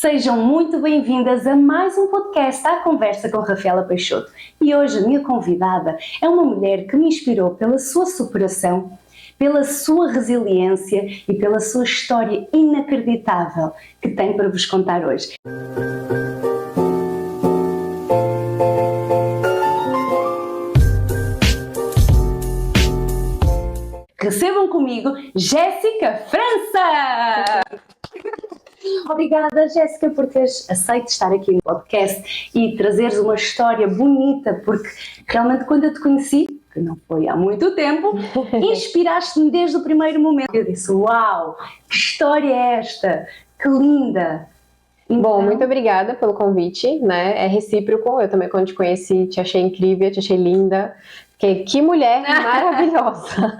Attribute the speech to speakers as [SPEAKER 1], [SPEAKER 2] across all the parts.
[SPEAKER 1] Sejam muito bem-vindas a mais um podcast à Conversa com Rafaela Peixoto. E hoje a minha convidada é uma mulher que me inspirou pela sua superação, pela sua resiliência e pela sua história inacreditável que tem para vos contar hoje. Recebam comigo Jéssica França! Obrigada, Jéssica, por teres aceito estar aqui no podcast e trazeres uma história bonita, porque realmente quando eu te conheci, que não foi há muito tempo, inspiraste-me desde o primeiro momento. Eu disse, uau, que história é esta? Que linda!
[SPEAKER 2] Então... Bom, muito obrigada pelo convite, né? É recíproco, eu também quando te conheci te achei incrível, te achei linda. Que mulher maravilhosa!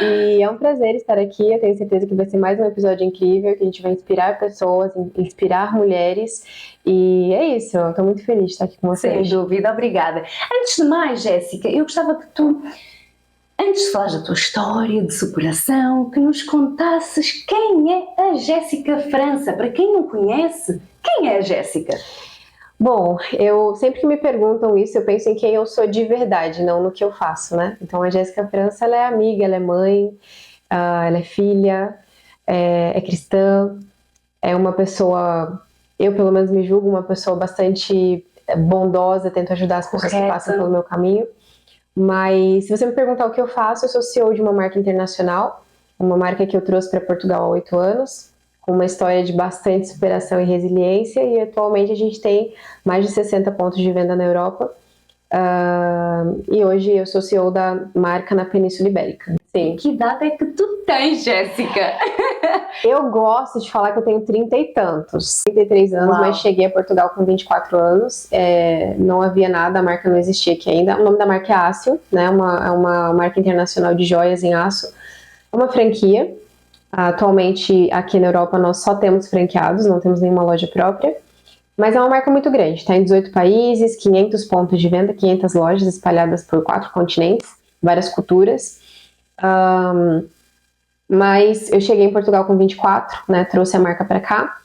[SPEAKER 2] E é um prazer estar aqui, eu tenho certeza que vai ser mais um episódio incrível, que a gente vai inspirar pessoas, inspirar mulheres, e é isso, eu estou muito feliz de estar aqui com vocês.
[SPEAKER 1] Sem dúvida, obrigada. Antes de mais, Jéssica, eu gostava que tu, antes de falar da tua história de superação, que nos contasses quem é a Jéssica França. Para quem não conhece, quem é a Jéssica?
[SPEAKER 2] Bom, eu sempre que me perguntam isso, eu penso em quem eu sou de verdade, não no que eu faço, né? Então a Jéssica França, ela é amiga, ela é mãe, ela é filha, é cristã, é uma pessoa, eu pelo menos me julgo uma pessoa bastante bondosa, tento ajudar as pessoas que passam pelo meu caminho. Mas se você me perguntar o que eu faço, eu sou CEO de uma marca internacional, uma marca que eu trouxe para Portugal há 8 anos, com uma história de bastante superação e resiliência, e atualmente a gente tem mais de 60 pontos de venda na Europa, e hoje eu sou CEO da marca na Península Ibérica.
[SPEAKER 1] Sim. Que idade é que tu tens, Jéssica?
[SPEAKER 2] Eu gosto de falar que eu tenho 30 e tantos, 33 anos,
[SPEAKER 1] Uau.
[SPEAKER 2] Mas cheguei a Portugal com 24 anos, não havia nada, a marca não existia aqui ainda. O nome da marca é Ácio, né? É uma marca internacional de joias em aço, é uma franquia. Atualmente aqui na Europa nós só temos franqueados, não temos nenhuma loja própria, mas é uma marca muito grande, está em 18 países, 500 pontos de venda, 500 lojas espalhadas por 4 continentes, várias culturas. Mas eu cheguei em Portugal com 24, né, trouxe a marca para cá,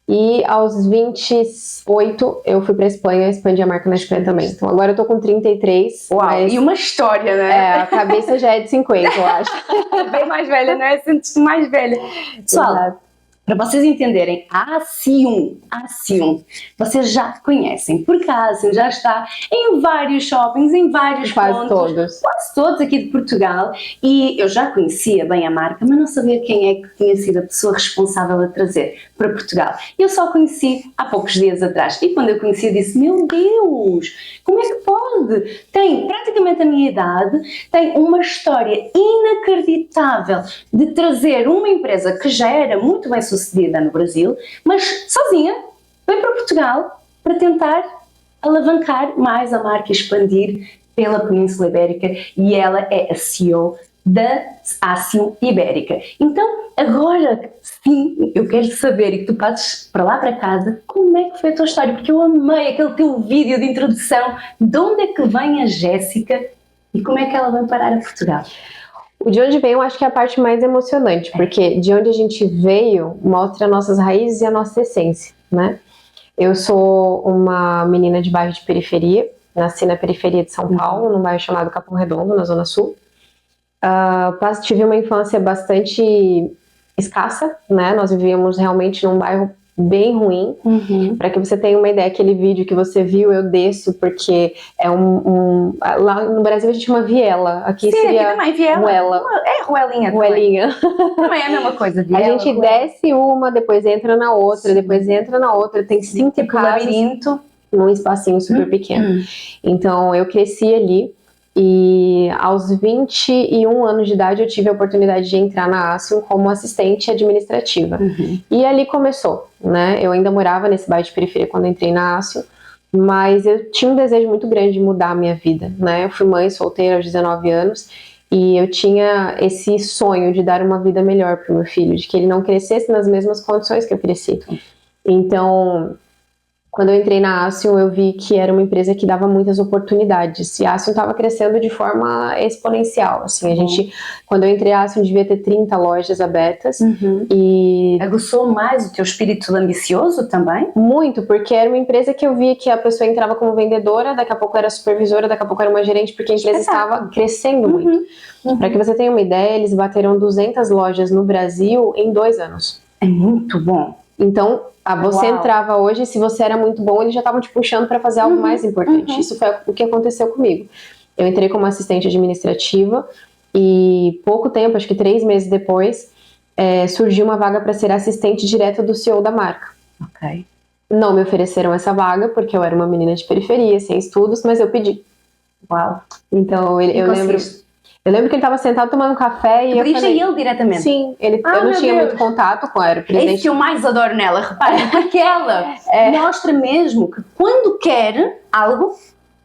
[SPEAKER 2] e aos 28 eu fui para Espanha, expandi a marca na Espanha também. Então agora eu tô com 33.
[SPEAKER 1] Uau, mas... e uma história, né?
[SPEAKER 2] A cabeça já é de 50, eu acho.
[SPEAKER 1] Bem mais velha, não é? Sentes-te mais velha. Pessoal, para vocês entenderem, a Ácio, vocês já conhecem, porque a Ácio já está em vários shoppings, em vários pontos. Quase todos aqui de Portugal, e eu já conhecia bem a marca, mas não sabia quem é que tinha sido a pessoa responsável a trazer para Portugal. Eu só conheci há poucos dias atrás, e quando eu conheci eu disse, meu Deus, como é que pode? Tem praticamente a minha idade, tem uma história inacreditável de trazer uma empresa que já era muito bem sucedida no Brasil, mas sozinha, vem para Portugal para tentar alavancar mais a marca e expandir pela Península Ibérica, e ela é a CEO da Ácio Ibérica. Então, agora sim, eu quero saber, e que tu passes para lá para casa, como é que foi a tua história, porque eu amei aquele teu vídeo de introdução. De onde é que vem a Jéssica e como é que ela vem parar a Portugal?
[SPEAKER 2] O de onde vem eu acho que é a parte mais emocionante, porque de onde a gente veio mostra nossas raízes e a nossa essência, né? Eu sou uma menina de bairro de periferia, nasci na periferia de São Paulo, num bairro chamado Capão Redondo, na Zona Sul. Tive uma infância bastante escassa, né? Nós vivíamos realmente num bairro bem ruim. Para que você tenha uma ideia, aquele vídeo que você viu, eu desço, porque é lá no Brasil a gente chama viela, aqui
[SPEAKER 1] sim,
[SPEAKER 2] seria
[SPEAKER 1] aqui também, viela.
[SPEAKER 2] ruela.
[SPEAKER 1] É ruelinha.
[SPEAKER 2] Também
[SPEAKER 1] é a mesma coisa. Viela,
[SPEAKER 2] a gente desce uma, depois entra na outra, sim. Depois entra na outra, tem 5
[SPEAKER 1] tipo
[SPEAKER 2] casas
[SPEAKER 1] labirinto
[SPEAKER 2] num espacinho super pequeno. Então eu cresci ali. E aos 21 anos de idade eu tive a oportunidade de entrar na Ácio como assistente administrativa. E ali começou, né? Eu ainda morava nesse bairro de periferia quando entrei na Ácio, mas eu tinha um desejo muito grande de mudar a minha vida, né? Eu fui mãe solteira aos 19 anos e eu tinha esse sonho de dar uma vida melhor para o meu filho, de que ele não crescesse nas mesmas condições que eu cresci. Então, Quando eu entrei na Acion, eu vi que era uma empresa que dava muitas oportunidades. E a Acion estava crescendo de forma exponencial. Assim, quando eu entrei, a Acion devia ter 30 lojas abertas. E
[SPEAKER 1] aguçou mais o teu espírito ambicioso também?
[SPEAKER 2] muito, porque era uma empresa que eu via que a pessoa entrava como vendedora, daqui a pouco era supervisora, daqui a pouco era uma gerente, porque a empresa estava crescendo muito. Para que você tenha uma ideia, eles bateram 200 lojas no Brasil em 2 anos.
[SPEAKER 1] É muito bom.
[SPEAKER 2] Então, você entrava hoje, se você era muito bom, eles já estavam te puxando para fazer algo mais importante. Isso foi o que aconteceu comigo. Eu entrei como assistente administrativa e pouco tempo, acho que 3 meses depois, surgiu uma vaga para ser assistente direta do CEO da marca.
[SPEAKER 1] Ok.
[SPEAKER 2] Não me ofereceram essa vaga, porque eu era uma menina de periferia, sem estudos, mas eu pedi.
[SPEAKER 1] Uau.
[SPEAKER 2] Então, eu lembro que ele estava sentado tomando um café e eu falei...
[SPEAKER 1] ele diretamente?
[SPEAKER 2] Sim, eu não tinha muito contato com ela.
[SPEAKER 1] É isso que eu mais adoro nela, reparem, porque ela mostra mesmo que quando quer algo,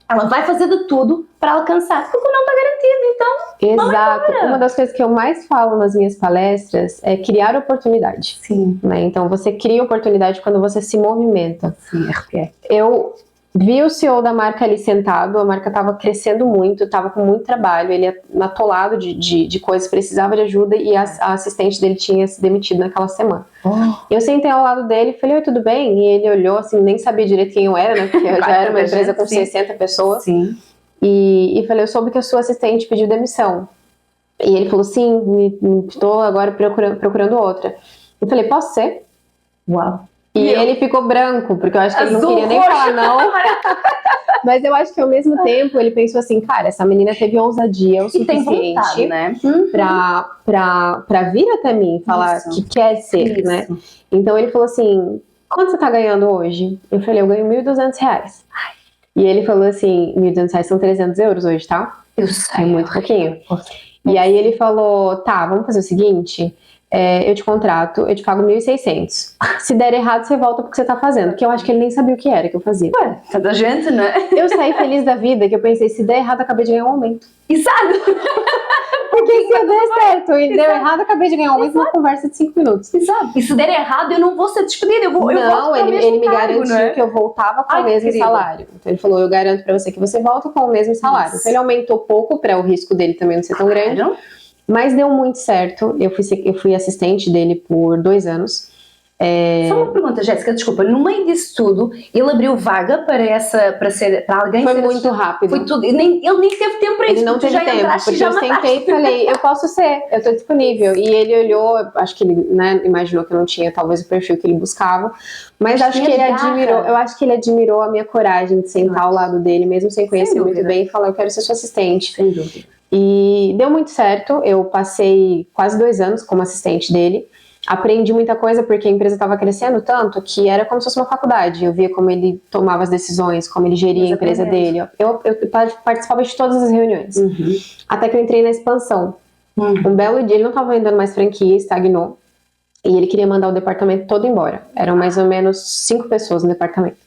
[SPEAKER 1] ela vai fazer de tudo para alcançar, porque não está garantido, então...
[SPEAKER 2] Exato. Uma das coisas que eu mais falo nas minhas palestras é criar oportunidade.
[SPEAKER 1] Sim.
[SPEAKER 2] Né? Então, você cria oportunidade quando você se movimenta.
[SPEAKER 1] Sim,
[SPEAKER 2] Eu vi o CEO da marca ali sentado, a marca estava crescendo muito, estava com muito trabalho, ele atolado de coisas, precisava de ajuda e a assistente dele tinha se demitido naquela semana. Eu sentei ao lado dele e falei, oi, tudo bem? E ele olhou assim, nem sabia direito quem eu era, né? Porque eu já era uma empresa com 60 pessoas.
[SPEAKER 1] Sim.
[SPEAKER 2] E falei, eu soube que a sua assistente pediu demissão. E ele falou, sim, estou agora procurando outra. Eu falei, posso ser?
[SPEAKER 1] Uau.
[SPEAKER 2] E ele ficou branco, porque eu acho que ele não queria nem falar não. Mas eu acho que ao mesmo tempo ele pensou assim, cara, essa menina teve ousadia o suficiente
[SPEAKER 1] vontade, né?
[SPEAKER 2] pra vir até mim falar que quer ser, né? Então ele falou assim, quanto você tá ganhando hoje? Eu falei, eu ganho R$1.200. E ele falou assim, R$1.200 são 300 euros hoje, tá?
[SPEAKER 1] Eu sei.
[SPEAKER 2] É muito pouquinho. E aí ele falou, tá, vamos fazer o seguinte... eu te contrato, eu te pago 1.600. Se der errado, você volta pro que você tá fazendo. Que eu acho que ele nem sabia o que era que eu fazia.
[SPEAKER 1] Ué, tanta gente, né?
[SPEAKER 2] Eu saí feliz da vida, que eu pensei, se der errado, acabei de ganhar um aumento.
[SPEAKER 1] Exato!
[SPEAKER 2] Porque se eu der certo e deu errado, acabei de ganhar um aumento numa conversa de 5 minutos.
[SPEAKER 1] Exato. E se der errado, eu não vou ser despedida.
[SPEAKER 2] Ele me garantiu que eu voltava com o mesmo salário. Então ele falou, eu garanto pra você que você volta com o mesmo salário. Então ele aumentou pouco para o risco dele também não ser tão grande. Mas deu muito certo. Eu fui assistente dele por 2 anos.
[SPEAKER 1] Só uma pergunta, Jéssica, desculpa. No meio disso tudo, ele abriu vaga para alguém?
[SPEAKER 2] Foi muito rápido.
[SPEAKER 1] Foi tudo. Ele nem teve tempo para isso.
[SPEAKER 2] Ele não teve tempo, porque eu sentei e falei, eu posso ser, eu tô disponível. E ele olhou, acho que ele, né, imaginou que eu não tinha talvez o perfil que ele buscava. Mas acho que ele admirou a minha coragem de sentar ao lado dele, mesmo sem conhecer muito bem, e falar, eu quero ser sua assistente.
[SPEAKER 1] Sem dúvida.
[SPEAKER 2] E deu muito certo, eu passei quase 2 anos como assistente dele, aprendi muita coisa porque a empresa estava crescendo tanto que era como se fosse uma faculdade, eu via como ele tomava as decisões, como ele geria a empresa dele, eu participava de todas as reuniões, até que eu entrei na expansão. Um belo dia ele não estava vendendo mais franquia, estagnou, e ele queria mandar o departamento todo embora, eram mais ou menos 5 pessoas no departamento,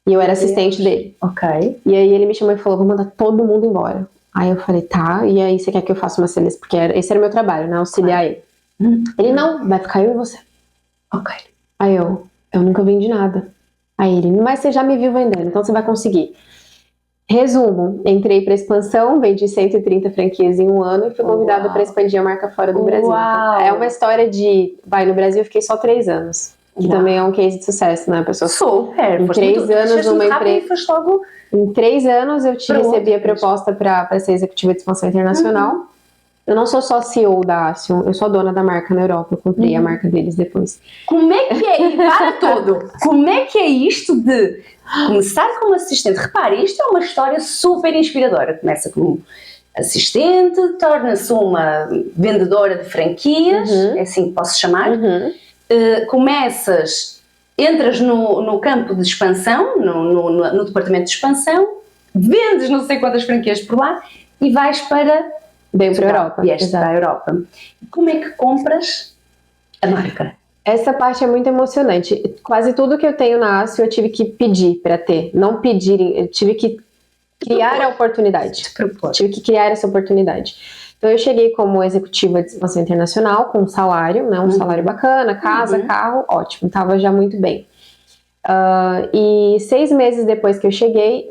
[SPEAKER 2] e eu era assistente dele.
[SPEAKER 1] Ok.
[SPEAKER 2] E aí ele me chamou e falou, vou mandar todo mundo embora. Aí eu falei, tá, e aí você quer que eu faça uma seleção? Porque esse era o meu trabalho, né, auxiliar ele. Ele, não, vai ficar eu e você.
[SPEAKER 1] Ok.
[SPEAKER 2] Aí eu nunca vendi nada. Aí ele, mas você já me viu vendendo, então você vai conseguir. Resumo, entrei para expansão, vendi 130 franquias em 1 ano e fui convidada para expandir a marca fora do Brasil. Então, é uma história no Brasil eu fiquei só 3 anos. Que também é um case de sucesso, né? A pessoa
[SPEAKER 1] super.
[SPEAKER 2] Em 3 anos, uma empresa. Em 3 anos eu recebi a proposta para ser executiva de expansão internacional. Eu não sou só CEO da Acion, eu sou a dona da marca na Europa. Eu comprei a marca deles depois.
[SPEAKER 1] Como é que é? E para todo! Como é que é isto de começar como assistente? Repare, isto é uma história super inspiradora. Começa como assistente, torna-se uma vendedora de franquias, é assim que posso chamar. Entras no campo de expansão, no departamento de expansão, vendes não sei quantas franquias por lá e vais para
[SPEAKER 2] dentro da Europa.
[SPEAKER 1] Vieste para a Europa. Como é que compras a marca?
[SPEAKER 2] Essa parte é muito emocionante. Quase tudo que eu tenho na Acion eu tive que pedir para ter. Não pedir, eu tive que criar a oportunidade. Tive que criar essa oportunidade. Então eu cheguei como executiva de expansão internacional com um salário, né, um salário bacana, casa, carro, ótimo, estava já muito bem. E 6 meses depois que eu cheguei,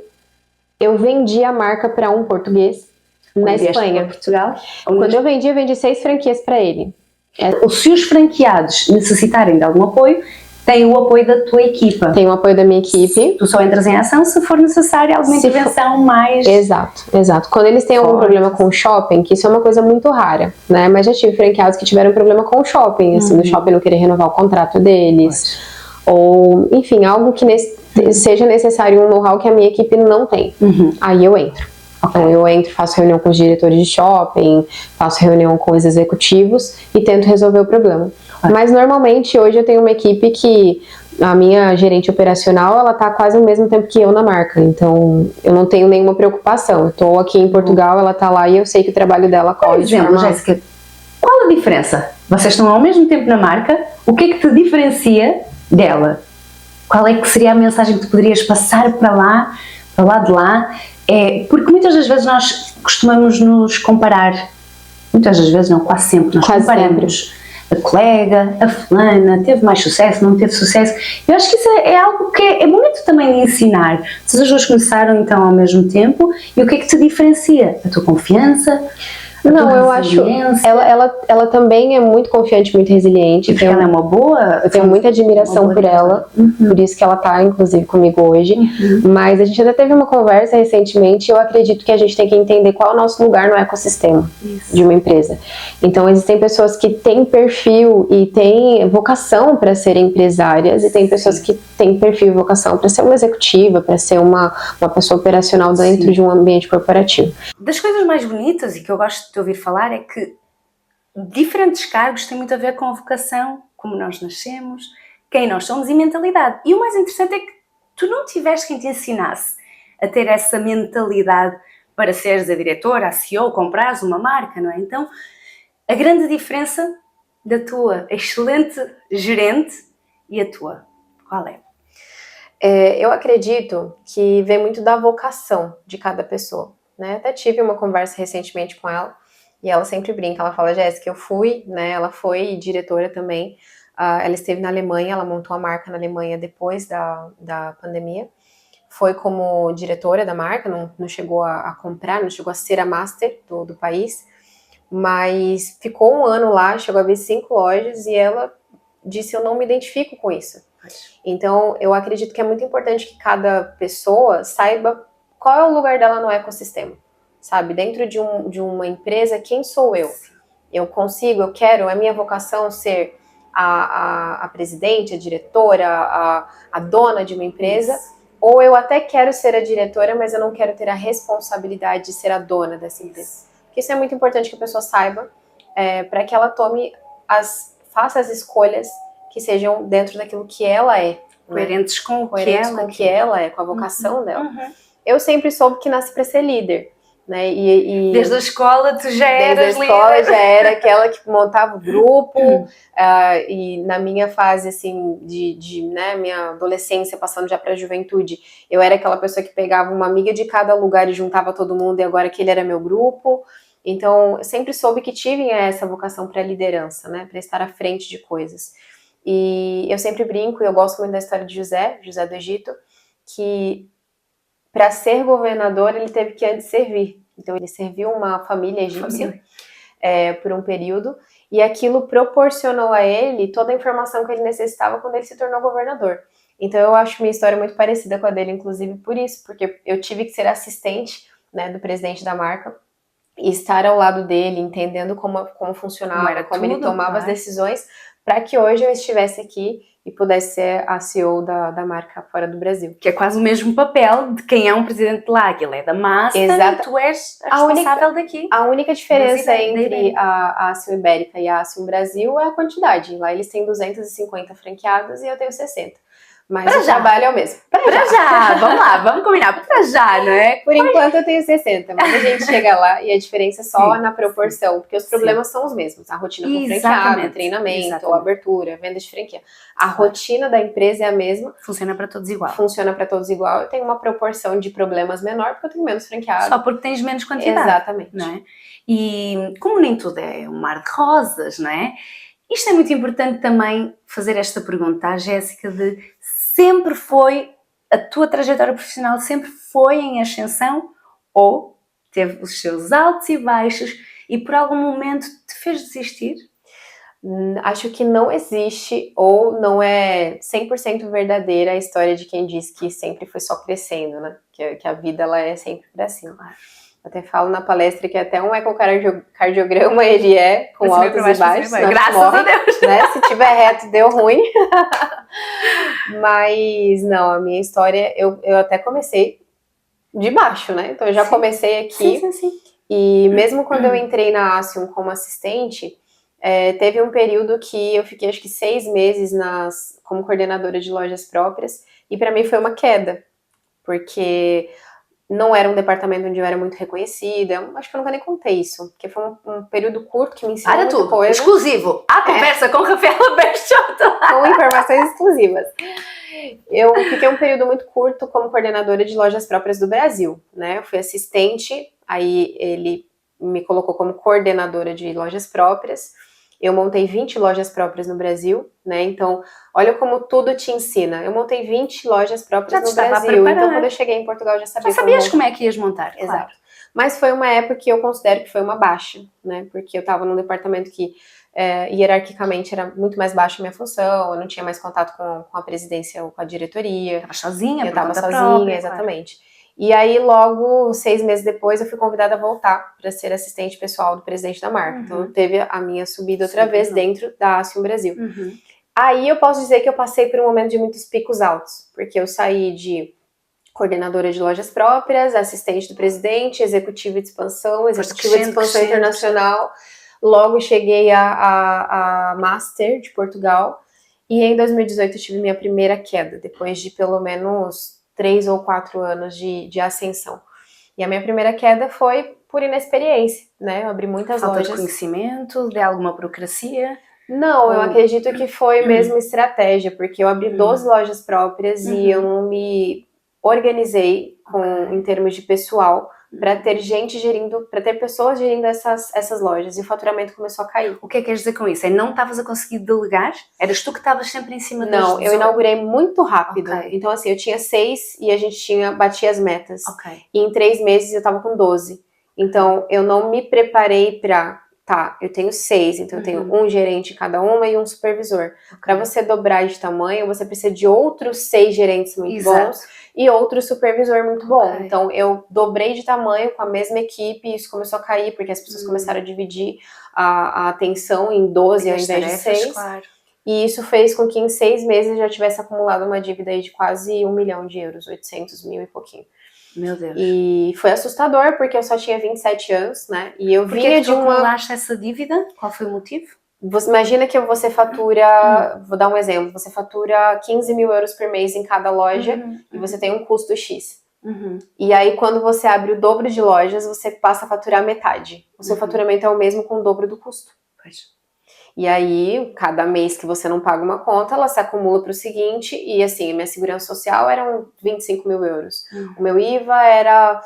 [SPEAKER 2] eu vendi a marca para um português na Espanha.
[SPEAKER 1] Portugal?
[SPEAKER 2] Quando eu vendi 6 franquias para ele.
[SPEAKER 1] Se os franqueados necessitarem de algum apoio, tem o apoio da tua equipa.
[SPEAKER 2] Tem o apoio da minha equipe.
[SPEAKER 1] Tu só entras em ação se for necessária alguma intervenção mais...
[SPEAKER 2] Exato. Quando eles têm algum problema com o shopping, que isso é uma coisa muito rara, né? Mas já tive franqueados que tiveram problema com o shopping, assim, do shopping não querer renovar o contrato deles. Ou, enfim, algo que seja necessário, um know-how que a minha equipe não tem. Aí eu entro. Então eu entro, faço reunião com os diretores de shopping, faço reunião com os executivos e tento resolver o problema. Mas normalmente hoje eu tenho uma equipe que a minha gerente operacional, ela tá quase ao mesmo tempo que eu na marca, então eu não tenho nenhuma preocupação. Eu tô aqui em Portugal, ela tá lá e eu sei que o trabalho dela corre de forma...
[SPEAKER 1] Jéssica, qual a diferença? Vocês estão ao mesmo tempo na marca, o que é que te diferencia dela? Qual é que seria a mensagem que tu poderias passar para lá de lá? Porque muitas das vezes nós costumamos nos comparar, muitas das vezes não, quase sempre, nós comparamos a colega, a fulana, teve mais sucesso, não teve sucesso. Eu acho que isso é algo que é bonito também de ensinar. Se as duas começaram então ao mesmo tempo, e o que é que te diferencia? A tua confiança?
[SPEAKER 2] Não, eu acho. Ela também é muito confiante, muito resiliente.
[SPEAKER 1] Porque ela é uma boa.
[SPEAKER 2] Eu tenho muita admiração por ela, por isso que ela tá, inclusive, comigo hoje. Mas a gente ainda teve uma conversa recentemente. E eu acredito que a gente tem que entender qual é o nosso lugar no ecossistema de uma empresa. Então, existem pessoas que têm perfil e têm vocação para serem empresárias, e tem pessoas que têm perfil e vocação para ser uma executiva, para ser uma pessoa operacional dentro de um ambiente corporativo.
[SPEAKER 1] Das coisas mais bonitas e que eu gosto de te ouvir falar é que diferentes cargos têm muito a ver com a vocação, como nós nascemos, quem nós somos e mentalidade. E o mais interessante é que tu não tiveste quem te ensinasse a ter essa mentalidade para seres a diretora, a CEO, comprares uma marca, não é? Então, a grande diferença da tua excelente gerente e a tua, qual é?
[SPEAKER 2] Eu acredito que vem muito da vocação de cada pessoa, né? Até tive uma conversa recentemente com ela, e ela sempre brinca, ela fala, Jéssica, eu fui, né? Ela foi diretora também, ela esteve na Alemanha, ela montou a marca na Alemanha depois da pandemia, foi como diretora da marca, não chegou a comprar, não chegou a ser a master do país, mas ficou um ano lá, chegou a abrir 5 lojas, e ela disse, eu não me identifico com isso. Então, eu acredito que é muito importante que cada pessoa saiba qual é o lugar dela no ecossistema, sabe? Dentro de uma empresa, quem sou eu? Eu quero, é minha vocação ser a presidente, a diretora, a dona de uma empresa, ou eu até quero ser a diretora, mas eu não quero ter a responsabilidade de ser a dona dessa empresa. Porque isso é muito importante que a pessoa saiba, para que ela faça as escolhas que sejam dentro daquilo que ela é.
[SPEAKER 1] Coerentes com o
[SPEAKER 2] que ela é, com a vocação dela. Eu sempre soube que nasci para ser líder, né?
[SPEAKER 1] Desde a escola tu já eras líder.
[SPEAKER 2] Desde a escola já era aquela que montava o grupo, e na minha fase, assim, né, minha adolescência, passando já para a juventude, eu era aquela pessoa que pegava uma amiga de cada lugar e juntava todo mundo, e agora aquele era meu grupo. Então, eu sempre soube que tive essa vocação para liderança, né? Para estar à frente de coisas. E eu sempre brinco, e eu gosto muito da história de José do Egito, que para ser governador ele teve que antes servir. Então ele serviu uma família egípcia por um período, e aquilo proporcionou a ele toda a informação que ele necessitava quando ele se tornou governador. Então eu acho minha história muito parecida com a dele, inclusive por isso, porque eu tive que ser assistente, né, do presidente da marca, e estar ao lado dele, entendendo como funcionava, como ele tomava as decisões, para que hoje eu estivesse aqui e pudesse ser a CEO da marca fora do Brasil.
[SPEAKER 1] Que é quase o mesmo papel de quem é um presidente lá, que ele é da massa. Exato. E tu és a responsável daqui.
[SPEAKER 2] A única diferença entre a Acion Ibérica e a Acion Brasil é a quantidade. Lá eles têm 250 franqueados e eu tenho 60. Mas o trabalho é o mesmo.
[SPEAKER 1] Pra já! Vamos lá, vamos combinar. Pra já, não é?
[SPEAKER 2] Por enquanto eu tenho 60, mas a gente chega lá e a diferença é só na proporção, porque os problemas são os mesmos. A rotina com franqueado, treinamento, abertura, venda de franquia. A rotina da empresa é a mesma.
[SPEAKER 1] Funciona pra todos igual.
[SPEAKER 2] Funciona pra todos igual. Eu tenho uma proporção de problemas menor porque eu tenho menos franqueado.
[SPEAKER 1] Só porque tens menos quantidade.
[SPEAKER 2] Exatamente.
[SPEAKER 1] Não é? E como nem tudo é um mar de rosas, não é? Isto é muito importante também fazer esta pergunta à Jéssica de sempre foi, a tua trajetória profissional sempre foi em ascensão ou teve os seus altos e baixos e por algum momento te fez desistir?
[SPEAKER 2] Acho que não existe ou não é 100% verdadeira a história de quem diz que sempre foi só crescendo, né? Que a vida ela é sempre pra cima.
[SPEAKER 1] Claro.
[SPEAKER 2] Até falo na palestra que até um ecocardiograma ele é com altos e baixos.
[SPEAKER 1] Graças a Deus!
[SPEAKER 2] Né? Se tiver reto, deu ruim. Mas não, a minha história, eu até comecei de baixo, né? Então eu já comecei aqui.
[SPEAKER 1] Sim.
[SPEAKER 2] E mesmo quando eu entrei na Asium como assistente, teve um período que eu fiquei acho que 6 meses como coordenadora de lojas próprias. E para mim foi uma queda. Porque não era um departamento onde eu era muito reconhecida. Acho que eu nunca nem contei isso. Porque foi um período curto que me ensinou muita coisa.
[SPEAKER 1] Exclusivo. A conversa com Rafaela Berchotto.
[SPEAKER 2] Com informações exclusivas. Eu fiquei um período muito curto como coordenadora de lojas próprias do Brasil, né? Eu fui assistente, aí ele me colocou como coordenadora de lojas próprias. Eu montei 20 lojas próprias no Brasil, né? Então, olha como tudo te ensina. Eu montei 20 lojas próprias no Brasil. Então, quando eu cheguei em Portugal, eu já sabia
[SPEAKER 1] como é que ias montar.
[SPEAKER 2] Exato.
[SPEAKER 1] Claro.
[SPEAKER 2] Mas foi uma época que eu considero que foi uma baixa, né? Porque eu estava num departamento que hierarquicamente era muito mais baixa a minha função, eu não tinha mais contato com a presidência ou com a diretoria.
[SPEAKER 1] Estava sozinha,
[SPEAKER 2] eu estava sozinha,
[SPEAKER 1] própria,
[SPEAKER 2] exatamente. Claro. E aí, logo 6 meses depois, eu fui convidada a voltar para ser assistente pessoal do presidente da marca. Uhum. Então, teve a minha subida outra vez dentro da Asium Brasil.
[SPEAKER 1] Uhum.
[SPEAKER 2] Aí, eu posso dizer que eu passei por um momento de muitos picos altos, porque eu saí de coordenadora de lojas próprias, assistente do presidente, executiva de expansão, executiva de expansão internacional. Logo, cheguei a Master de Portugal. E em 2018, eu tive minha primeira queda, depois de pelo menos 3 ou 4 anos de ascensão. E a minha primeira queda foi por inexperiência, né? Eu abri muitas
[SPEAKER 1] lojas.
[SPEAKER 2] Falta
[SPEAKER 1] de conhecimento, de alguma burocracia?
[SPEAKER 2] Não, eu acredito que foi mesmo estratégia, porque eu abri 12 lojas próprias e eu não me organizei em termos de pessoal para ter gente gerindo, para ter pessoas gerindo essas lojas, e o faturamento começou a cair.
[SPEAKER 1] O que é que queres dizer com isso? Não estavas a conseguir delegar? Eras tu que estavas sempre em cima das
[SPEAKER 2] Não, eu inaugurei muito rápido.
[SPEAKER 1] Okay.
[SPEAKER 2] Então, assim, eu tinha 6 e a gente batia as metas.
[SPEAKER 1] Okay.
[SPEAKER 2] E em 3 meses eu estava com 12. Então, eu não me preparei para... Tá, eu tenho 6, então eu tenho um gerente cada uma e um supervisor. Para você dobrar de tamanho, você precisa de outros 6 gerentes muito bons e outro supervisor muito bom. Então, eu dobrei de tamanho com a mesma equipe e isso começou a cair, porque as pessoas começaram a dividir a atenção em 12 ao invés de 6.
[SPEAKER 1] Claro.
[SPEAKER 2] E isso fez com que em 6 meses eu já tivesse acumulado uma dívida aí de quase 1 milhão de euros, 800 mil e pouquinho.
[SPEAKER 1] Meu Deus.
[SPEAKER 2] E foi assustador, porque eu só tinha 27 anos, né? E eu vinha de uma...
[SPEAKER 1] acumulaste essa dívida? Qual foi o motivo?
[SPEAKER 2] Você imagina que você fatura, vou dar um exemplo, você fatura 15 mil euros por mês em cada loja e você tem um custo X. E aí, quando você abre o dobro de lojas, você passa a faturar metade. O seu faturamento é o mesmo com o dobro do custo.
[SPEAKER 1] Pois.
[SPEAKER 2] E aí, cada mês que você não paga uma conta, ela se acumula para o seguinte, e assim, minha segurança social eram 25 mil euros. O meu IVA era...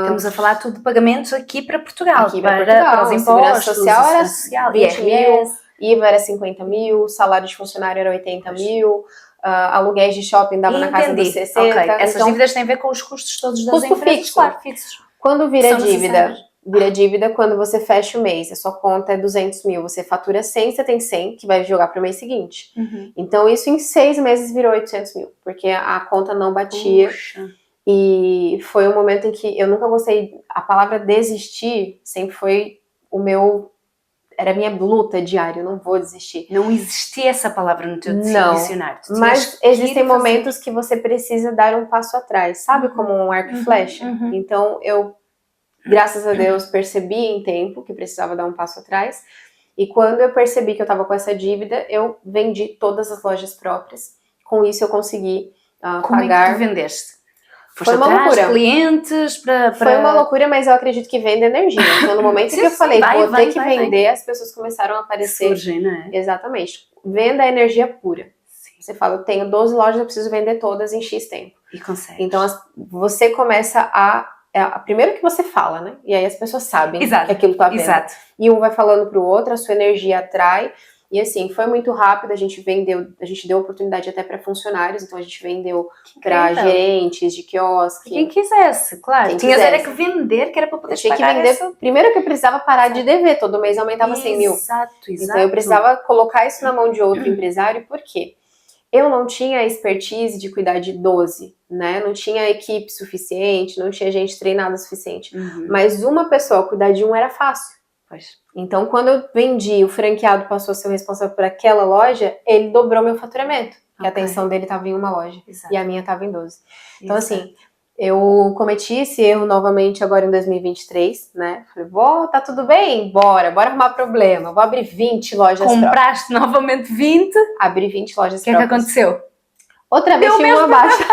[SPEAKER 1] Estamos a falar tudo de pagamentos aqui para Portugal.
[SPEAKER 2] Aqui para Portugal.
[SPEAKER 1] Para os impostos,
[SPEAKER 2] segurança social era 20 mil, IVA era 50 mil, salário de funcionário era 80 mil, aluguéis de shopping dava na casa dos 60.
[SPEAKER 1] Okay. Essas dívidas têm a ver com os custos todos das empresas.
[SPEAKER 2] Fixo. Claro, fixos. Quando vira dívida quando você fecha o mês, a sua conta é 200 mil, você fatura 100, você tem 100, que vai jogar para o mês seguinte. Então, isso em 6 meses virou 800 mil, porque a conta não batia.
[SPEAKER 1] Puxa.
[SPEAKER 2] E foi um momento em que eu nunca gostei, a palavra desistir sempre foi era a minha luta diária, eu não vou desistir.
[SPEAKER 1] Não existia essa palavra no teu dicionário.
[SPEAKER 2] Mas existem momentos que você precisa dar um passo atrás, sabe, como um arco e flecha? Então, eu... Graças a Deus, percebi em tempo que precisava dar um passo atrás. E quando eu percebi que eu estava com essa dívida, eu vendi todas as lojas próprias. Com isso, eu consegui pagar...
[SPEAKER 1] Como é que tu vendeste?
[SPEAKER 2] Foi uma loucura.
[SPEAKER 1] Clientes para...
[SPEAKER 2] Foi uma loucura, mas eu acredito que vende energia. Então, no momento que eu falei, vou ter que vender, as pessoas começaram a aparecer.
[SPEAKER 1] Surgem, não é?
[SPEAKER 2] Exatamente. Venda a energia pura. Você fala, eu tenho 12 lojas, eu preciso vender todas em X tempo.
[SPEAKER 1] E consegue.
[SPEAKER 2] Então, você começa a... primeiro que você fala, né? E aí as pessoas sabem que aquilo tá vendo.
[SPEAKER 1] Exato.
[SPEAKER 2] E um vai falando pro outro, a sua energia atrai. E assim, foi muito rápido, a gente deu oportunidade até para funcionários, então a gente vendeu para gerentes de quiosque.
[SPEAKER 1] Quem quisesse, claro.
[SPEAKER 2] Quem
[SPEAKER 1] Tinhas
[SPEAKER 2] quisesse.
[SPEAKER 1] era que vender, que era para poder pagar
[SPEAKER 2] que vender.
[SPEAKER 1] essa...
[SPEAKER 2] Primeiro que eu precisava parar de dever, todo mês aumentava 100 mil.
[SPEAKER 1] Exato.
[SPEAKER 2] Então eu precisava colocar isso na mão de outro empresário, por quê? Eu não tinha a expertise de cuidar de 12, né? Não tinha equipe suficiente, não tinha gente treinada o suficiente. Mas uma pessoa cuidar de um era fácil. Então, quando eu vendi, o franqueado passou a ser o responsável por aquela loja, ele dobrou meu faturamento. Porque a atenção dele estava em uma loja e a minha estava em 12. Então, assim, eu cometi esse erro novamente agora em 2023, né? Falei, tá tudo bem? Bora arrumar problema. Vou abrir 20 lojas
[SPEAKER 1] Compraste novamente 20?
[SPEAKER 2] Abri 20 lojas
[SPEAKER 1] próprias. O que é que aconteceu?
[SPEAKER 2] Outra vez tive uma baixa.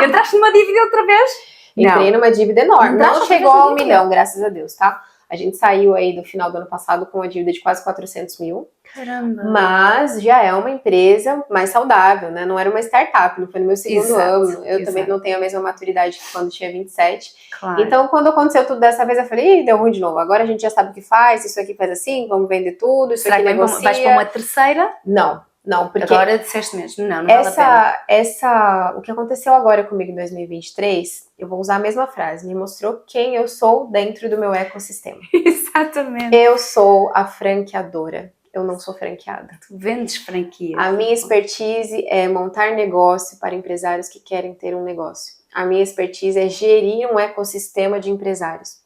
[SPEAKER 1] Entraste numa dívida outra vez?
[SPEAKER 2] Entrei numa dívida enorme. Não chegou ao 1 milhão, graças a Deus, tá? A gente saiu aí do final do ano passado com uma dívida de quase 400 mil.
[SPEAKER 1] Caramba!
[SPEAKER 2] Mas já é uma empresa mais saudável, né? Não era uma startup, não foi no meu segundo ano. Eu também não tenho a mesma maturidade que quando tinha 27.
[SPEAKER 1] Claro.
[SPEAKER 2] Então, quando aconteceu tudo dessa vez, eu falei, deu ruim de novo. Agora a gente já sabe o que faz, isso aqui faz assim, vamos vender tudo, isso aqui negocia.
[SPEAKER 1] Vais para uma terceira?
[SPEAKER 2] Não, porque...
[SPEAKER 1] Agora disseste mesmo, não vale a
[SPEAKER 2] pena. O que aconteceu agora comigo em 2023, eu vou usar a mesma frase, me mostrou quem eu sou dentro do meu ecossistema.
[SPEAKER 1] Exatamente.
[SPEAKER 2] Eu sou a franqueadora, eu não sou franqueada.
[SPEAKER 1] Tu vendes franquias.
[SPEAKER 2] A minha expertise é montar negócio para empresários que querem ter um negócio. A minha expertise é gerir um ecossistema de empresários.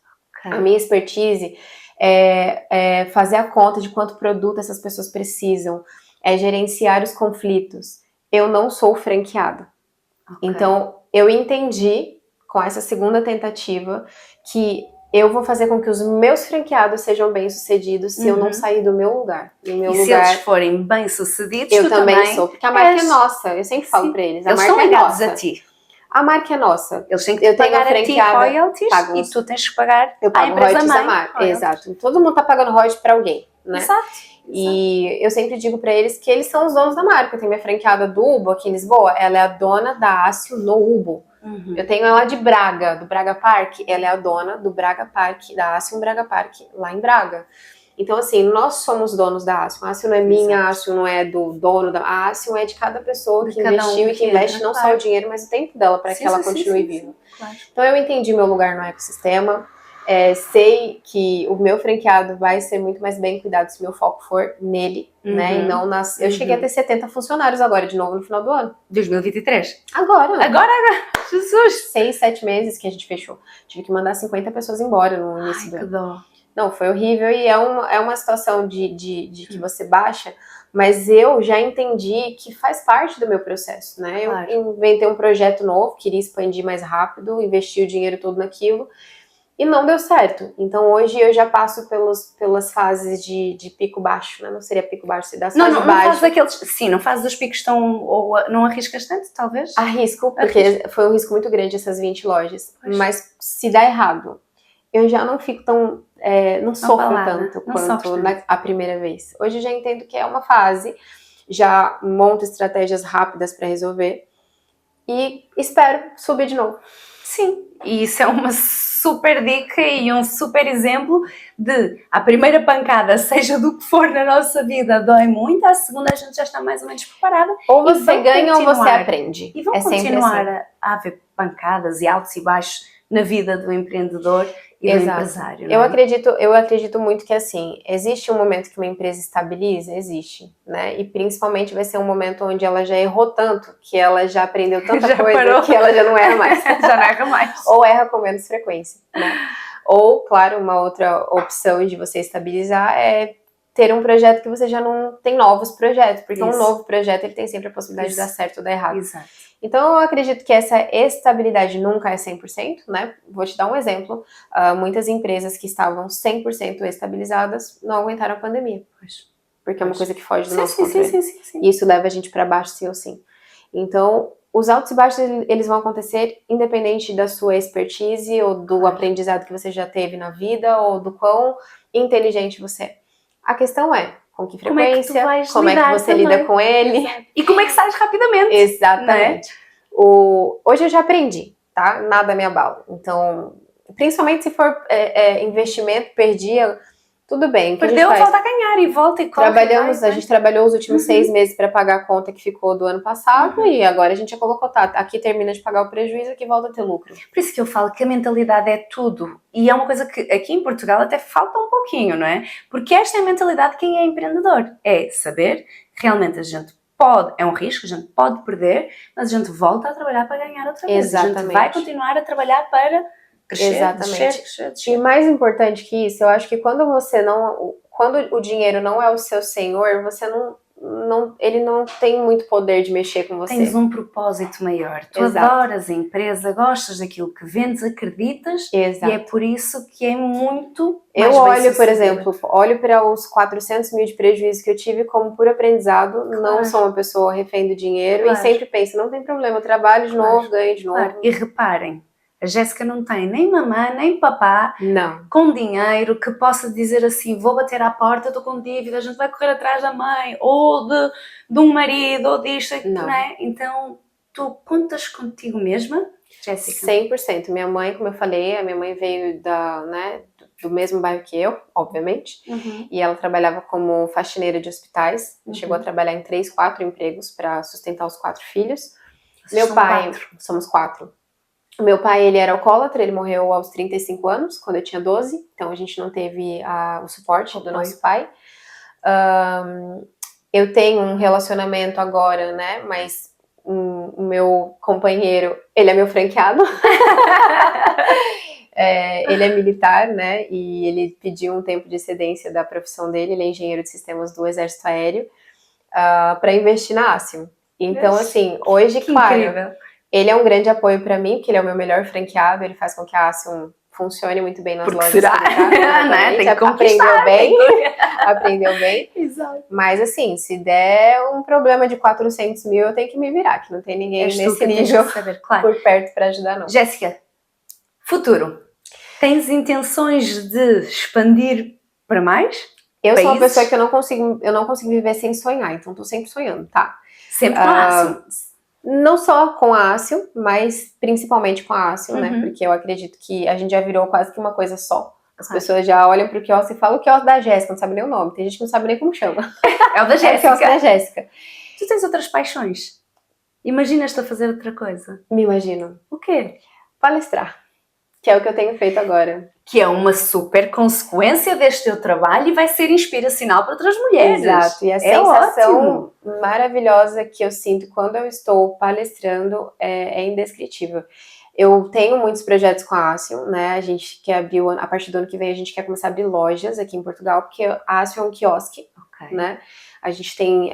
[SPEAKER 2] A minha expertise é fazer a conta de quanto produto essas pessoas precisam, é gerenciar os conflitos. Eu não sou franqueada. Então, eu entendi, com essa segunda tentativa, que eu vou fazer com que os meus franqueados sejam bem-sucedidos se eu não sair do meu lugar. Se
[SPEAKER 1] eles forem bem-sucedidos,
[SPEAKER 2] eu também sou. Porque a marca é nossa. Eu sempre falo pra eles, a marca é nossa.
[SPEAKER 1] A ti.
[SPEAKER 2] A marca é nossa.
[SPEAKER 1] Eles têm que pagar a ti royalties e tu tens que pagar a empresa mãe.
[SPEAKER 2] Exato. Todo mundo tá pagando royalties pra alguém, né?
[SPEAKER 1] Exato.
[SPEAKER 2] E eu sempre digo pra eles que eles são os donos da marca. Eu tenho minha franqueada do Ubo aqui em Lisboa, ela é a dona da Ácio no Ubo. Eu tenho ela de Braga, do Braga Park, ela é a dona do Braga Park, da Ácio Braga Park, lá em Braga. Então, assim, nós somos donos da Ácio. A Ácio não é minha, a Ácio não é do dono da... A Ácio é de cada pessoa que investiu e que investe não só o dinheiro, mas o tempo dela para que ela continue viva.
[SPEAKER 1] Claro.
[SPEAKER 2] Então, eu entendi meu lugar no ecossistema. Sei que o meu franqueado vai ser muito mais bem cuidado se meu foco for nele, né? E não nas... Eu cheguei a ter 70 funcionários agora, de novo, no final do ano.
[SPEAKER 1] 2023?
[SPEAKER 2] Agora!
[SPEAKER 1] Jesus!
[SPEAKER 2] 6, 7 meses que a gente fechou. Tive que mandar 50 pessoas embora no início do ano.
[SPEAKER 1] Que dó.
[SPEAKER 2] Não, foi horrível e é uma situação de que você baixa, mas eu já entendi que faz parte do meu processo, né? Claro. Eu inventei um projeto novo, queria expandir mais rápido, investi o dinheiro todo naquilo e não deu certo. Então hoje eu já passo pelas fases de pico baixo, né? Não seria pico baixo, seria das fases baixas. Não faz
[SPEAKER 1] aqueles, sim, não faz os picos tão, ou não arriscas tanto, talvez?
[SPEAKER 2] Arrisco, porque foi um risco muito grande essas 20 lojas, mas se dá errado, eu já não fico tão... não sofro tanto quanto a primeira vez. Hoje eu já entendo que é uma fase, já monto estratégias rápidas para resolver e espero subir de novo.
[SPEAKER 1] Sim, e isso é uma super dica e um super exemplo de a primeira pancada, seja do que for na nossa vida, dói muito, a segunda a gente já está mais ou menos preparada.
[SPEAKER 2] Ou você ganha ou você aprende.
[SPEAKER 1] E vão continuar a haver pancadas e altos e baixos na vida do empreendedor e do empresário. Não é?
[SPEAKER 2] Eu acredito muito que assim, existe um momento que uma empresa estabiliza? Existe, né? E principalmente vai ser um momento onde ela já errou tanto, que ela já aprendeu tanta coisa que ela já não erra mais.
[SPEAKER 1] Já não erra mais.
[SPEAKER 2] Ou erra com menos frequência, né? Ou, claro, uma outra opção de você estabilizar é ter um projeto que você já não tem novos projetos, porque um novo projeto ele tem sempre a possibilidade de dar certo ou dar errado.
[SPEAKER 1] Exato.
[SPEAKER 2] Então eu acredito que essa estabilidade nunca é 100%, né? Vou te dar um exemplo. Muitas empresas que estavam 100% estabilizadas não aguentaram a pandemia. Porque é uma coisa que foge do nosso controle. Sim. E isso leva a gente para baixo sim ou sim. Então, os altos e baixos eles vão acontecer independente da sua expertise ou do aprendizado que você já teve na vida ou do quão inteligente você é. A questão é, com que frequência, como é que você lida com ele.
[SPEAKER 1] Exato. E como é que sais rapidamente.
[SPEAKER 2] Exatamente. Né? Hoje eu já aprendi, tá? Nada me abala. Então, principalmente se for investimento, tudo bem. O que
[SPEAKER 1] Perdeu,
[SPEAKER 2] a gente
[SPEAKER 1] volta a ganhar e volta e corre.
[SPEAKER 2] A gente trabalhou os últimos 6 meses para pagar a conta que ficou do ano passado e agora a gente já colocou, tá, aqui termina de pagar o prejuízo, aqui volta a ter lucro.
[SPEAKER 1] Por isso que eu falo que a mentalidade é tudo. E é uma coisa que aqui em Portugal até falta um pouquinho, não é? Porque esta é a mentalidade de quem é empreendedor. É saber que realmente a gente pode, é um risco, a gente pode perder, mas a gente volta a trabalhar para ganhar outra vez.
[SPEAKER 2] Exatamente.
[SPEAKER 1] A gente vai continuar a trabalhar para crescer, descer.
[SPEAKER 2] E mais importante que isso, eu acho que quando o dinheiro não é o seu senhor, você ele não tem muito poder de mexer com você.
[SPEAKER 1] Tens um propósito maior. Tu adoras a empresa, gostas daquilo que vendes, acreditas.
[SPEAKER 2] Exato.
[SPEAKER 1] E é por isso que é muito
[SPEAKER 2] mais Eu olho, por exemplo, para os 400 mil de prejuízo que eu tive como puro aprendizado. Claro. Não sou uma pessoa refém do dinheiro e sempre penso, não tem problema, eu trabalho de novo, ganho de novo.
[SPEAKER 1] E reparem, a Jéssica não tem nem mamãe, nem papá com dinheiro que possa dizer assim, vou bater à porta, estou com dívida, a gente vai correr atrás da mãe, ou de um marido, ou disto, não é? Então, tu contas contigo mesma, Jéssica?
[SPEAKER 2] 100%. Minha mãe, como eu falei, a minha mãe veio do mesmo bairro que eu, obviamente, e ela trabalhava como faxineira de hospitais, chegou a trabalhar em 3, 4 empregos para sustentar os 4 filhos. Meu pai, somos 4. O meu pai, ele era alcoólatra, ele morreu aos 35 anos, quando eu tinha 12, então a gente não teve o suporte do nosso pai. Eu tenho um relacionamento agora, né, mas o meu companheiro, ele é meu franqueado. Ele é militar, né, e ele pediu um tempo de excedência da profissão dele, ele é engenheiro de sistemas do Exército Aéreo, para investir na Acium. Então, assim, hoje, claro... Incrível. Ele é um grande apoio para mim, porque ele é o meu melhor franqueado, ele faz com que a Acium funcione muito bem nas lojas.
[SPEAKER 1] Será? Né? Tem que
[SPEAKER 2] aprendeu bem.
[SPEAKER 1] Exato.
[SPEAKER 2] Mas assim, se der um problema de 400 mil, eu tenho que me virar, que não tem ninguém nesse nível por perto para ajudar, não.
[SPEAKER 1] Jéssica, futuro. Tens intenções de expandir para mais?
[SPEAKER 2] Eu sou uma pessoa que eu não consigo viver sem sonhar, então tô sempre sonhando, tá?
[SPEAKER 1] Sempre com a Acium?
[SPEAKER 2] Não só com a Acium, mas principalmente com a Acium, né? Porque eu acredito que a gente já virou quase que uma coisa só. As pessoas já olham pro quiosque e falam o quiosque da Jéssica, não sabe nem o nome. Tem gente que não sabe nem como chama.
[SPEAKER 1] É o da Jéssica.
[SPEAKER 2] É o quiosque da Jéssica.
[SPEAKER 1] Tu tens outras paixões? Imaginas-te a fazer outra coisa?
[SPEAKER 2] Me imagino.
[SPEAKER 1] O quê?
[SPEAKER 2] Palestrar. Que é o que eu tenho feito agora.
[SPEAKER 1] Que é uma super consequência deste teu trabalho e vai ser inspiracional para outras mulheres.
[SPEAKER 2] Exato. E a sensação maravilhosa que eu sinto quando eu estou palestrando é indescritível. Eu tenho muitos projetos com a Acium, né? A gente quer abrir, a partir do ano que vem, a gente quer começar a abrir lojas aqui em Portugal, porque a Acium é um quiosque, né? A gente tem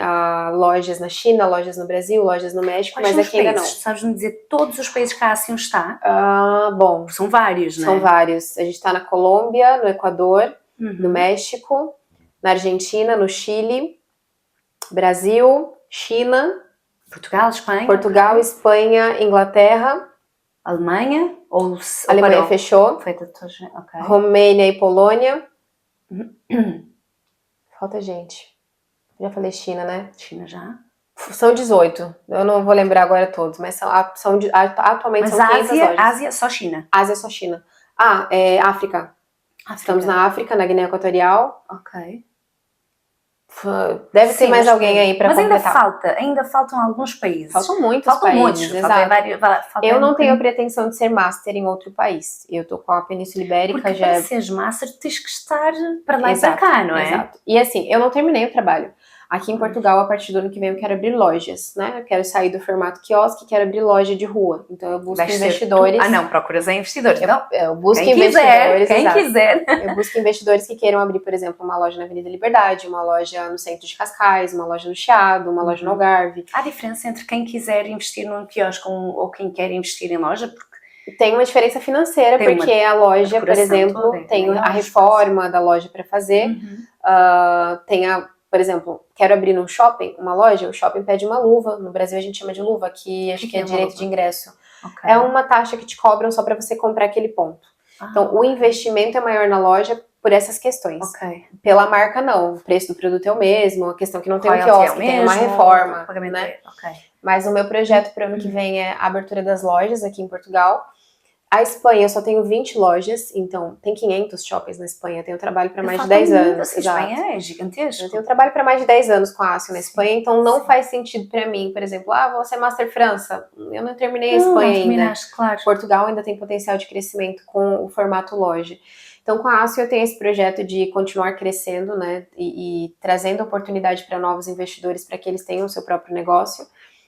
[SPEAKER 2] lojas na China, lojas no Brasil, lojas no México, mas aqui ainda não.
[SPEAKER 1] Sabes-me dizer todos os países que a Acium está?
[SPEAKER 2] Bom.
[SPEAKER 1] São vários, né?
[SPEAKER 2] São vários. A gente está na Colômbia, no Equador, no México, na Argentina, no Chile, Brasil, China,
[SPEAKER 1] Portugal,
[SPEAKER 2] Espanha, Inglaterra,
[SPEAKER 1] Alemanha ou
[SPEAKER 2] Alemanha fechou, Romênia e Polônia. Falta gente. Já falei China, né?
[SPEAKER 1] China já.
[SPEAKER 2] São 18. Eu não vou lembrar agora todos, mas atualmente são 500 lojas.
[SPEAKER 1] Ásia, só China.
[SPEAKER 2] Ásia, só China. África. Estamos na África, na Guiné Equatorial.
[SPEAKER 1] Ok.
[SPEAKER 2] Deve ter mais alguém aí para completar.
[SPEAKER 1] Mas ainda faltam alguns países.
[SPEAKER 2] Faltam muitos países, exato. Eu não tenho a pretensão de ser master em outro país. Eu tô com a Península Ibérica.
[SPEAKER 1] Porque para seres master tens que estar para lá e para cá, não é?
[SPEAKER 2] Exato. E assim, eu não terminei o trabalho. Aqui em Portugal, a partir do ano que vem, eu quero abrir lojas, né? Eu quero sair do formato quiosque e quero abrir loja de rua. Então eu busco investidores.
[SPEAKER 1] Procuras investidores.
[SPEAKER 2] Eu busco investidores.
[SPEAKER 1] Quem quiser.
[SPEAKER 2] Eu busco investidores que queiram abrir, por exemplo, uma loja na Avenida Liberdade, uma loja no centro de Cascais, uma loja no Chiado, uma loja no Algarve.
[SPEAKER 1] Há diferença entre quem quiser investir num quiosque ou quem quer investir em loja? Porque
[SPEAKER 2] tem uma diferença financeira, porque a loja, por exemplo, tem a reforma da loja para fazer, por exemplo, quero abrir num shopping, uma loja, o shopping pede uma luva. No Brasil a gente chama de luva, que acho que é direito de ingresso. É uma taxa que te cobram só para você comprar aquele ponto. Então, o investimento é maior na loja por essas questões. Pela marca, não. O preço do produto é o mesmo, a questão que não tem um quiosque, tem uma reforma. Né? Mas o meu projeto para o ano que vem é a abertura das lojas aqui em Portugal. A Espanha, eu só tenho 20 lojas, então tem 500 shoppings na Espanha. Eu tenho trabalho para mais de
[SPEAKER 1] Falta
[SPEAKER 2] 10
[SPEAKER 1] muito,
[SPEAKER 2] anos.
[SPEAKER 1] assim,
[SPEAKER 2] Exato.
[SPEAKER 1] Espanha é gigantesco.
[SPEAKER 2] Eu tenho trabalho para mais de 10 anos com a ASIO na Espanha, então não faz sentido para mim, por exemplo, vou ser Master França. Eu não terminei a Espanha ainda.
[SPEAKER 1] Claro.
[SPEAKER 2] Portugal ainda tem potencial de crescimento com o formato loja. Então, com a ASIO eu tenho esse projeto de continuar crescendo, né, e trazendo oportunidade para novos investidores para que eles tenham o seu próprio negócio,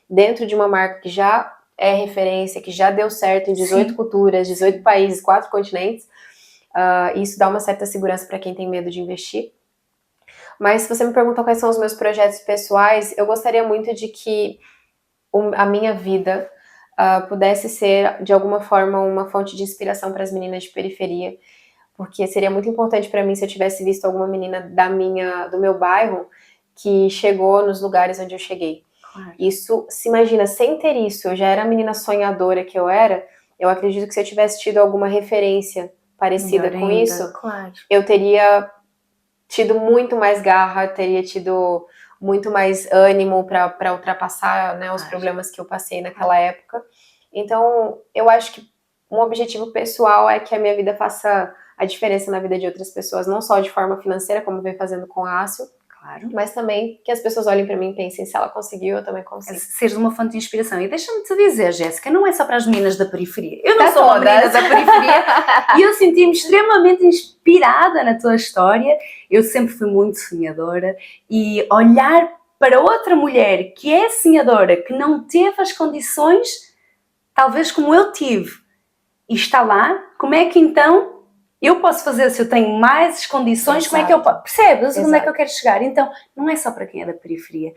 [SPEAKER 2] dentro de uma marca que já é referência, que já deu certo em 18 culturas, 18 países, 4 continentes. Isso dá uma certa segurança para quem tem medo de investir. Mas se você me perguntar quais são os meus projetos pessoais, eu gostaria muito de que a minha vida pudesse ser, de alguma forma, uma fonte de inspiração para as meninas de periferia, porque seria muito importante para mim se eu tivesse visto alguma menina do meu bairro que chegou nos lugares onde eu cheguei.
[SPEAKER 1] Claro.
[SPEAKER 2] Isso, se imagina, sem ter isso, eu já era a menina sonhadora que eu era, eu acredito que se eu tivesse tido alguma referência parecida com isso,
[SPEAKER 1] claro,
[SPEAKER 2] eu teria tido muito mais garra, teria tido muito mais ânimo para ultrapassar, né, os problemas que eu passei naquela época. Então, eu acho que um objetivo pessoal é que a minha vida faça a diferença na vida de outras pessoas, não só de forma financeira, como vem fazendo com a ASIO,
[SPEAKER 1] claro,
[SPEAKER 2] mas também que as pessoas olhem para mim e pensem, se ela conseguiu, eu também consigo.
[SPEAKER 1] Seres uma fonte de inspiração. E deixa-me te dizer, Jéssica, não é só para as meninas da periferia. Eu não sou uma menina da periferia e eu senti-me extremamente inspirada na tua história. Eu sempre fui muito sonhadora e olhar para outra mulher que é sonhadora, que não teve as condições, talvez como eu tive, e está lá, como é que então eu posso fazer se eu tenho mais condições? Exato. Como é que eu posso? Percebes onde é que eu quero chegar? Então, não é só para quem é da periferia.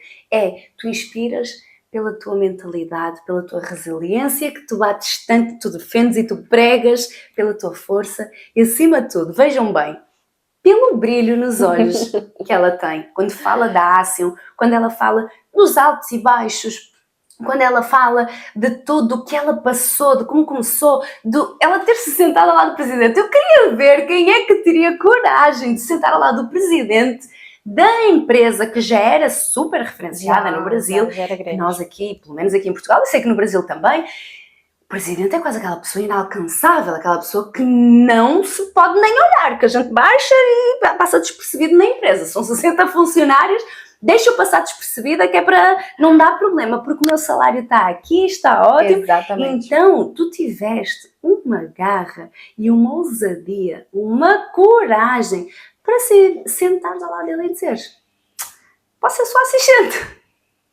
[SPEAKER 1] Tu inspiras pela tua mentalidade, pela tua resiliência, que tu bates tanto, tu defendes e tu pregas, pela tua força e, acima de tudo, vejam bem, pelo brilho nos olhos que ela tem. Quando fala da ASIO, quando ela fala dos altos e baixos, quando ela fala de tudo o que ela passou, de como começou, de ela ter-se sentado ao lado do presidente. Eu queria ver quem é que teria coragem de sentar ao lado do presidente da empresa que já era super referenciada no Brasil.
[SPEAKER 2] Já era grande.
[SPEAKER 1] Nós aqui, pelo menos aqui em Portugal, eu sei que no Brasil também, o presidente é quase aquela pessoa inalcançável, aquela pessoa que não se pode nem olhar, que a gente baixa e passa despercebido na empresa. São 60 funcionários, deixa eu passar despercebida, que é para não dar problema, porque o meu salário está aqui, está ótimo.
[SPEAKER 2] Exatamente.
[SPEAKER 1] Então, tu tiveste uma garra e uma ousadia, uma coragem para sentares ao lado dele e dizeres: posso ser sua assistente.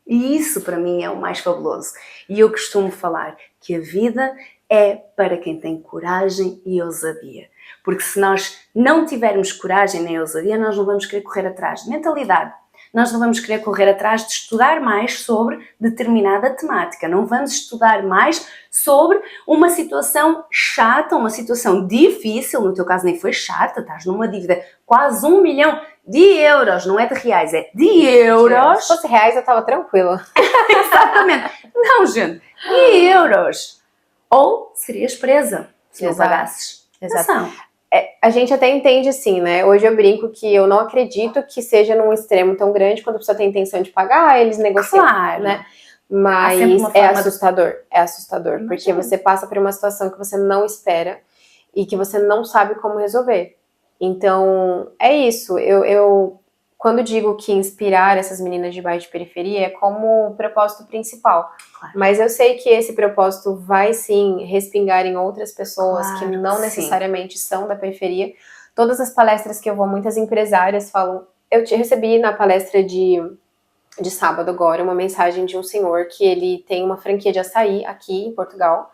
[SPEAKER 1] E isso para mim é o mais fabuloso. E eu costumo falar que a vida é para quem tem coragem e ousadia. Porque se nós não tivermos coragem nem ousadia, nós não vamos querer correr atrás de mentalidade. Nós não vamos querer correr atrás de estudar mais sobre determinada temática. Não vamos estudar mais sobre uma situação chata, uma situação difícil. No teu caso nem foi chata, estás numa dívida quase 1 milhão de euros. Não é de reais, é de euros.
[SPEAKER 2] Se fosse reais eu estava tranquila.
[SPEAKER 1] Exatamente. Não, gente, de euros. Ou serias presa se não pagasses.
[SPEAKER 2] Exato. A gente até entende assim, né? Hoje eu brinco que eu não acredito que seja num extremo tão grande quando a pessoa tem intenção de pagar, eles negociam,
[SPEAKER 1] claro,
[SPEAKER 2] né? Mas é assustador, porque você passa por uma situação que você não espera e que você não sabe como resolver. Então, é isso. Eu quando digo que inspirar essas meninas de bairro de periferia é como propósito principal. Claro. Mas eu sei que esse propósito vai sim respingar em outras pessoas, claro, que não necessariamente são da periferia. Todas as palestras que eu vou, muitas empresárias falam... Eu te recebi na palestra de sábado agora uma mensagem de um senhor que ele tem uma franquia de açaí aqui em Portugal.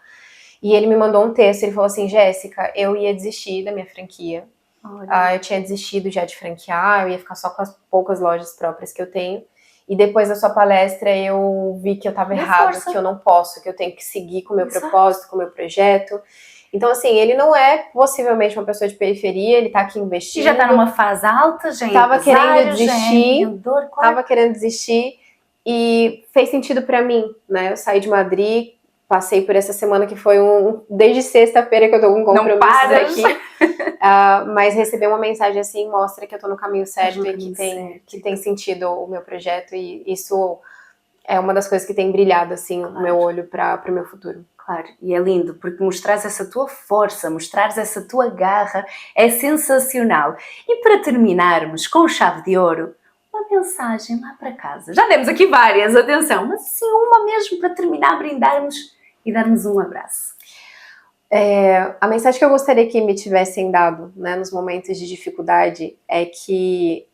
[SPEAKER 2] E ele me mandou um texto, ele falou assim: Jéssica, eu ia desistir da minha franquia. Eu tinha desistido já de franquear, eu ia ficar só com as poucas lojas próprias que eu tenho. E depois da sua palestra eu vi que eu estava errado, que eu não posso, que eu tenho que seguir com o meu propósito, com o meu projeto. Então, assim, ele não é possivelmente uma pessoa de periferia, ele tá aqui investindo.
[SPEAKER 1] E já tá numa fase alta, já é
[SPEAKER 2] tava querendo desistir,
[SPEAKER 1] claro.
[SPEAKER 2] Tava querendo desistir e fez sentido pra mim, né? Eu saí de Madrid, passei por essa semana que foi desde sexta-feira que eu tô com compromissos aqui. Mas receber uma mensagem assim mostra que eu tô no caminho certo e que tem sentido o meu projeto, e isso é uma das coisas que tem brilhado, assim, o meu olho para o meu futuro.
[SPEAKER 1] Claro, e é lindo, porque mostrares essa tua força, mostrares essa tua garra, é sensacional. E para terminarmos com chave de ouro, uma mensagem lá para casa. Já demos aqui várias, atenção, mas sim uma mesmo para terminar, brindarmos e darmos um abraço.
[SPEAKER 2] A mensagem que eu gostaria que me tivessem dado, né, nos momentos de dificuldade é que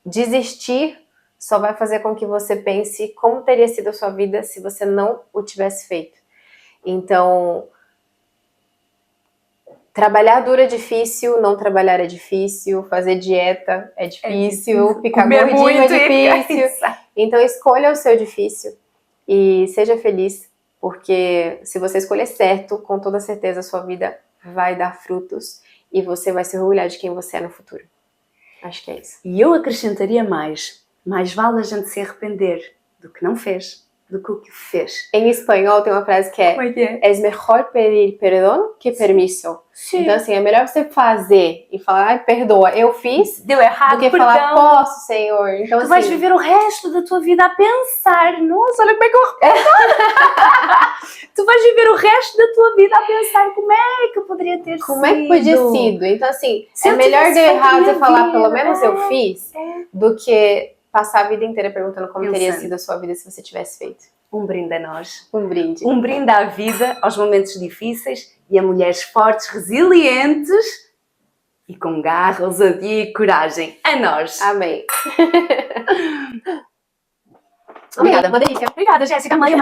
[SPEAKER 2] desistir só vai fazer com que você pense como teria sido a sua vida se você não o tivesse feito. Então, trabalhar duro é difícil, não trabalhar é difícil, fazer dieta é difícil, ficar gordinho é difícil. Então, escolha o seu difícil e seja feliz, porque se você escolher certo, com toda certeza a sua vida vai dar frutos e você vai se orgulhar de quem você é no futuro. Acho que é isso.
[SPEAKER 1] E eu acrescentaria mais vale a gente se arrepender do que não fez, do que o que fez.
[SPEAKER 2] Em espanhol tem uma frase que
[SPEAKER 1] Como é que é?
[SPEAKER 2] Es mejor pedir perdón que permiso.
[SPEAKER 1] Sim.
[SPEAKER 2] Então, assim, é melhor você fazer e falar, ai, perdoa, eu fiz,
[SPEAKER 1] Deu errado,
[SPEAKER 2] do que
[SPEAKER 1] perdão.
[SPEAKER 2] falar, posso, Senhor. Então,
[SPEAKER 1] Tu
[SPEAKER 2] assim,
[SPEAKER 1] vais viver o resto da tua vida a pensar, nossa, olha como é que eu Tu vais viver o resto da tua vida a pensar como é que eu poderia ter sido.
[SPEAKER 2] como é que podia sido? Então, assim,
[SPEAKER 1] Se
[SPEAKER 2] é
[SPEAKER 1] eu
[SPEAKER 2] melhor
[SPEAKER 1] tivesse
[SPEAKER 2] de
[SPEAKER 1] feito
[SPEAKER 2] errado
[SPEAKER 1] minha
[SPEAKER 2] e falar,
[SPEAKER 1] vida,
[SPEAKER 2] pelo menos eu fiz, do que passar a vida inteira perguntando como teria
[SPEAKER 1] Pensando.
[SPEAKER 2] sido a sua vida se você tivesse feito.
[SPEAKER 1] Um brinde a nós.
[SPEAKER 2] Um brinde.
[SPEAKER 1] Um brinde à vida, aos momentos difíceis e a mulheres fortes, resilientes e com garra, ousadia e coragem. A nós.
[SPEAKER 2] Amém.
[SPEAKER 1] Obrigada, uma delícia. Obrigada, Jéssica. Mãe.